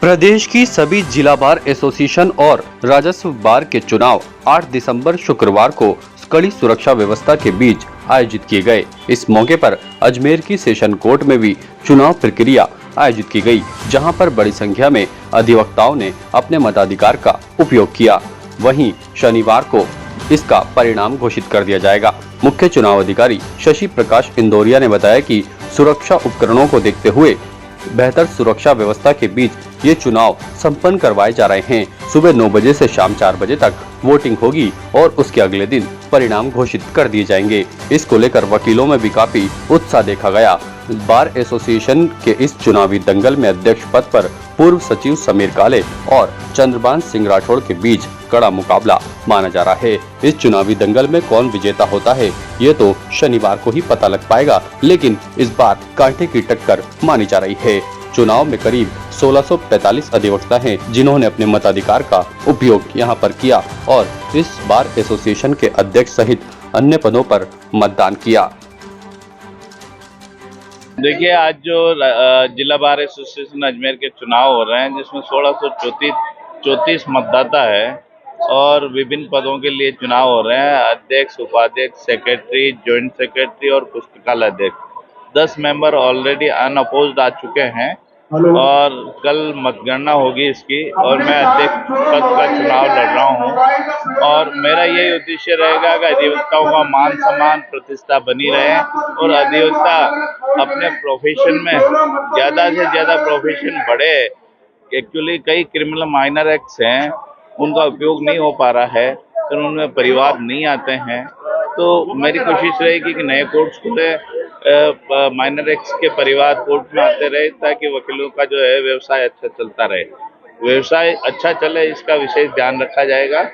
प्रदेश की सभी जिला बार एसोसिएशन और राजस्व बार के चुनाव 8 दिसंबर शुक्रवार को कड़ी सुरक्षा व्यवस्था के बीच आयोजित किए गए। इस मौके पर अजमेर की सेशन कोर्ट में भी चुनाव प्रक्रिया आयोजित की गई, जहां पर बड़ी संख्या में अधिवक्ताओं ने अपने मताधिकार का उपयोग किया। वहीं शनिवार को इसका परिणाम घोषित कर दिया जाएगा। मुख्य चुनाव अधिकारी शशि प्रकाश इंदौरिया ने बताया कि सुरक्षा उपकरणों को देखते हुए बेहतर सुरक्षा व्यवस्था के बीच ये चुनाव संपन्न करवाए जा रहे हैं। सुबह 9 बजे से शाम 4 बजे तक वोटिंग होगी और उसके अगले दिन परिणाम घोषित कर दिए जाएंगे। इसको लेकर वकीलों में भी काफी उत्साह देखा गया। बार एसोसिएशन के इस चुनावी दंगल में अध्यक्ष पद पर पूर्व सचिव समीर काले और चंद्रभान सिंह राठौड़ के बीच कड़ा मुकाबला माना जा रहा है। इस चुनावी दंगल में कौन विजेता होता है ये तो शनिवार को ही पता लग पाएगा, लेकिन इस बार कांटे की टक्कर मानी जा रही है। चुनाव में करीब 1645 अधिवक्ता हैं, जिन्होंने अपने मताधिकार का उपयोग यहां पर किया और इस बार एसोसिएशन के अध्यक्ष सहित अन्य पदों पर मतदान किया। देखिए, आज जो जिला बार एसोसिएशन अजमेर के चुनाव हो रहे हैं, जिसमें 1634 मतदाता है और विभिन्न पदों के लिए चुनाव हो रहे हैं। अध्यक्ष, उपाध्यक्ष, सेक्रेटरी, जॉइंट सेक्रेटरी और पुस्तकालय अध्यक्ष 10 मेंबर ऑलरेडी अनअपोज्ड आ चुके हैं और कल मतगणना होगी इसकी। और मैं अध्यक्ष पद का चुनाव लड़ रहा हूं और मेरा यही उद्देश्य रहेगा कि अधिवक्ताओं का मान सम्मान प्रतिष्ठा बनी रहे और अधिवक्ता अपने प्रोफेशन में ज़्यादा से ज़्यादा प्रोफेशन बढ़े। एक्चुअली कई क्रिमिनल माइनर एक्ट्स हैं, उनका उपयोग नहीं हो पा रहा है, फिर उनमें परिवार नहीं आते हैं। तो मेरी कोशिश रहेगी कि नए कोर्ट्स खुले, माइनर एक्ट्स के परिवार कोर्ट में आते रहे, ताकि वकीलों का जो है व्यवसाय अच्छा चलता रहे। व्यवसाय अच्छा चले, इसका विशेष ध्यान रखा जाएगा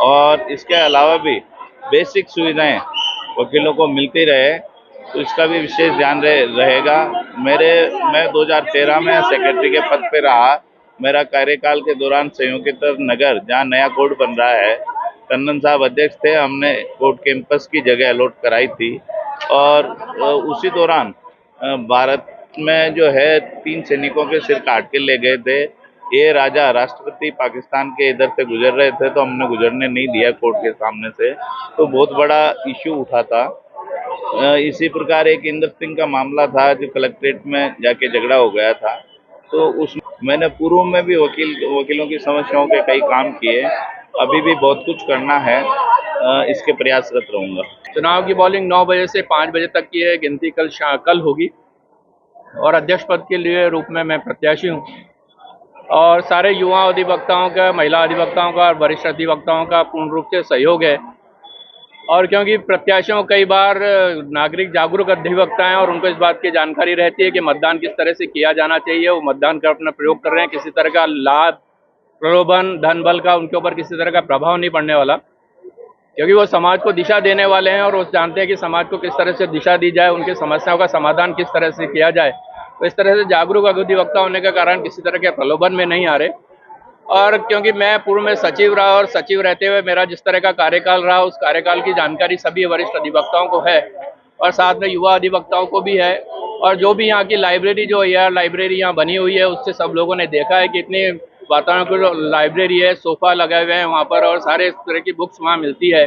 और इसके अलावा भी बेसिक सुविधाएं वकीलों को मिलती रहे, तो इसका भी विशेष ध्यान रहेगा। मैं 2013 में सेक्रेटरी के पद पे रहा। मेरा कार्यकाल के दौरान संयोगितर नगर, जहाँ नया कोर्ट बन रहा है, टंडन साहब अध्यक्ष थे, हमने कोर्ट कैंपस की जगह अलॉट कराई थी और उसी दौरान भारत में जो है 3 सैनिकों के सिर काट के ले गए थे। ये राजा राष्ट्रपति पाकिस्तान के इधर से गुजर रहे थे, तो हमने गुजरने नहीं दिया कोर्ट के सामने से, तो बहुत बड़ा इश्यू उठा था। इसी प्रकार एक इंद्र सिंह का मामला था, जो कलेक्ट्रेट में जाके झगड़ा हो गया था, तो उस मैंने पूर्व में भी वकीलों की समस्याओं के कई काम किए। अभी भी बहुत कुछ करना है, इसके प्रयासरत रहूंगा। चुनाव की पोलिंग 9 बजे से 5 बजे तक की है। गिनती कल होगी और अध्यक्ष पद के लिए रूप में मैं प्रत्याशी हूं और सारे युवा अधिवक्ताओं का, महिला अधिवक्ताओं का और वरिष्ठ अधिवक्ताओं का पूर्ण रूप से सहयोग है। और क्योंकि प्रत्याशियों कई बार नागरिक जागरूक अधिवक्ता हैं और उनको इस बात की जानकारी रहती है कि मतदान किस तरह से किया जाना चाहिए, वो मतदान का अपना प्रयोग कर रहे हैं। किसी तरह का लाभ, प्रलोभन, धन बल का उनके ऊपर किसी तरह का प्रभाव नहीं पड़ने वाला, क्योंकि वो समाज को दिशा देने वाले हैं और वो जानते हैं कि समाज को किस तरह से दिशा दी जाए, उनकी समस्याओं का समाधान किस तरह से किया जाए। तो इस तरह से जागरूक अधिवक्ता होने के कारण किसी तरह के प्रलोभन में नहीं आ रहे। और क्योंकि मैं पूर्व में सचिव रहा और सचिव रहते हुए मेरा जिस तरह का कार्यकाल रहा, उस कार्यकाल की जानकारी सभी वरिष्ठ अधिवक्ताओं को है और साथ में युवा अधिवक्ताओं को भी है। और जो भी यहाँ की लाइब्रेरी, जो AR लाइब्रेरी यहाँ बनी हुई है, उससे सब लोगों ने देखा है कि इतनी वातावरण की जो लाइब्रेरी है, सोफा लगे हुए हैं वहाँ पर और सारे इस तरह की बुक्स वहाँ मिलती है।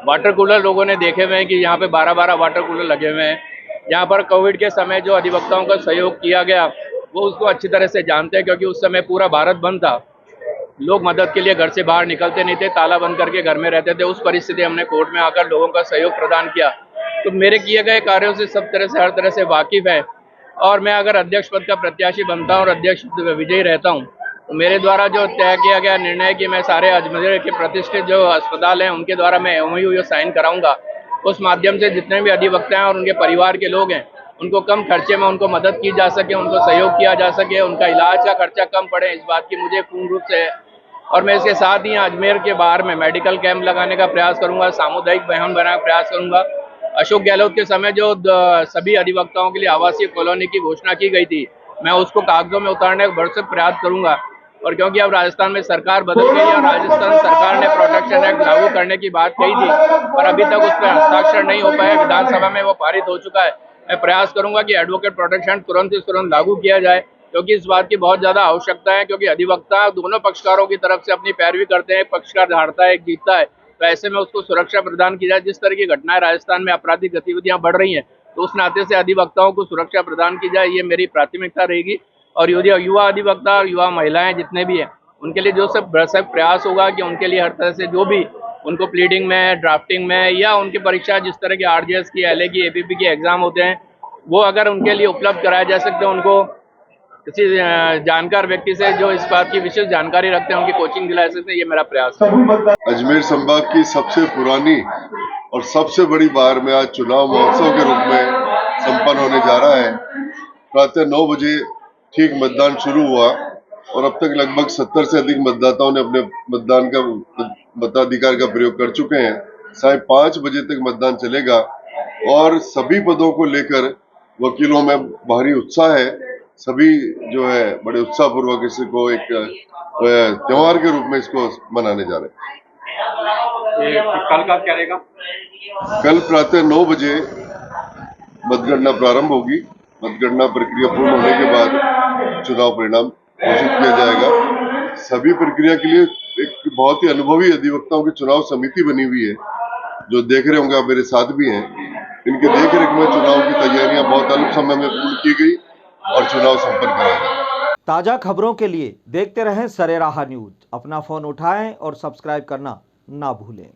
वाटर कूलर लोगों ने देखे हुए हैं कि यहाँ पे 12-12 वाटर कूलर लगे हुए हैं। यहाँ पर कोविड के समय जो अधिवक्ताओं का सहयोग किया गया, वो उसको अच्छी तरह से जानते हैं, क्योंकि उस समय पूरा भारत बंद था, लोग मदद के लिए घर से बाहर निकलते नहीं थे, ताला बंद करके घर में रहते थे। उस परिस्थिति हमने कोर्ट में आकर लोगों का सहयोग प्रदान किया। तो मेरे किए गए कार्यों से सब तरह से, हर तरह से वाकिफ है। और मैं अगर अध्यक्ष पद का प्रत्याशी बनता हूँ और अध्यक्ष विजयी रहता हूँ, तो मेरे द्वारा जो तय किया गया निर्णय कि मैं सारे अजमेर के प्रतिष्ठित जो अस्पताल हैं उनके द्वारा मैं MOU साइन कराऊंगा। उस माध्यम से जितने भी अधिवक्ता हैं और उनके परिवार के लोग हैं, उनको कम खर्चे में उनको मदद की जा सके, उनको सहयोग किया जा सके, उनका इलाज का खर्चा कम पड़े, इस बात की मुझे पूर्ण रूप से है। और मैं इसके साथ ही अजमेर के बाहर में मेडिकल कैंप लगाने का प्रयास करूंगा, सामुदायिक वाहन बनाने का प्रयास करूंगा। अशोक गहलोत के समय जो सभी अधिवक्ताओं के लिए आवासीय कॉलोनी की घोषणा की गई थी, मैं उसको कागजों में उतारने का भरसक प्रयास करूंगा। और क्योंकि अब राजस्थान में सरकार बदल गई और राजस्थान सरकार ने प्रोटेक्शन एक्ट लागू करने की बात कही थी, पर अभी तक उस पर हस्ताक्षर नहीं हो पाया। विधानसभा में वो पारित हो चुका है। मैं प्रयास करूंगा कि एडवोकेट प्रोटेक्शन तुरंत से तुरंत लागू किया जाए, क्योंकि इस बात की बहुत ज़्यादा आवश्यकता है, क्योंकि अधिवक्ता दोनों पक्षकारों की तरफ से अपनी पैरवी करते हैं, एक पक्षकार हारता है, एक जीतता है, तो ऐसे में उसको सुरक्षा प्रदान की जाए। जिस तरह की घटनाएं राजस्थान में आपराधिक गतिविधियां बढ़ रही हैं, तो उस नाते से अधिवक्ताओं को सुरक्षा प्रदान की जाए, ये मेरी प्राथमिकता रहेगी। और युवा अधिवक्ता और युवा महिलाएं जितने भी हैं, उनके लिए जो सब प्रयास होगा कि उनके लिए हर तरह से जो भी उनको प्लीडिंग में, ड्राफ्टिंग में, या उनकी परीक्षा जिस तरह की आरजेएस की, एलए की, एपीपी की एग्जाम होते हैं, वो अगर उनके लिए उपलब्ध कराया जा सकते हैं, उनको किसी जानकार व्यक्ति से जो इस बात की विशेष जानकारी रखते हैं, उनकी कोचिंग दिला सकते हैं, ये मेरा प्रयास है। अजमेर संभाग की सबसे पुरानी और सबसे बड़ी बार में आज चुनाव महोत्सव के रूप में संपन्न होने जा रहा है। प्रातः 9 बजे ठीक मतदान शुरू हुआ और अब तक लगभग 70 से अधिक मतदाताओं ने अपने मताधिकार का प्रयोग कर चुके हैं। 5:30 बजे तक मतदान चलेगा और सभी पदों को लेकर वकीलों में भारी उत्साह है। सभी जो है बड़े उत्साह पूर्वक इसको एक त्योहार के रूप में इसको मनाने जा रहे हैं। कल का क्या रहेगा? कल प्रातः 9 बजे मतगणना प्रारंभ होगी। मतगणना प्रक्रिया पूर्ण होने के बाद चुनाव परिणाम घोषित किया जाएगा। सभी प्रक्रिया के लिए एक बहुत ही अनुभवी अधिवक्ताओं की चुनाव समिति बनी हुई है, जो देख रहे होंगे, आप मेरे साथ भी हैं। इनके देखरेख में चुनाव की तैयारियां बहुत अल्प समय में पूर्ण की गई और चुनाव संपन्न कराया गया। ताज़ा खबरों के लिए देखते रहें सरेराह न्यूज। अपना फोन उठाएं और सब्सक्राइब करना ना भूलें।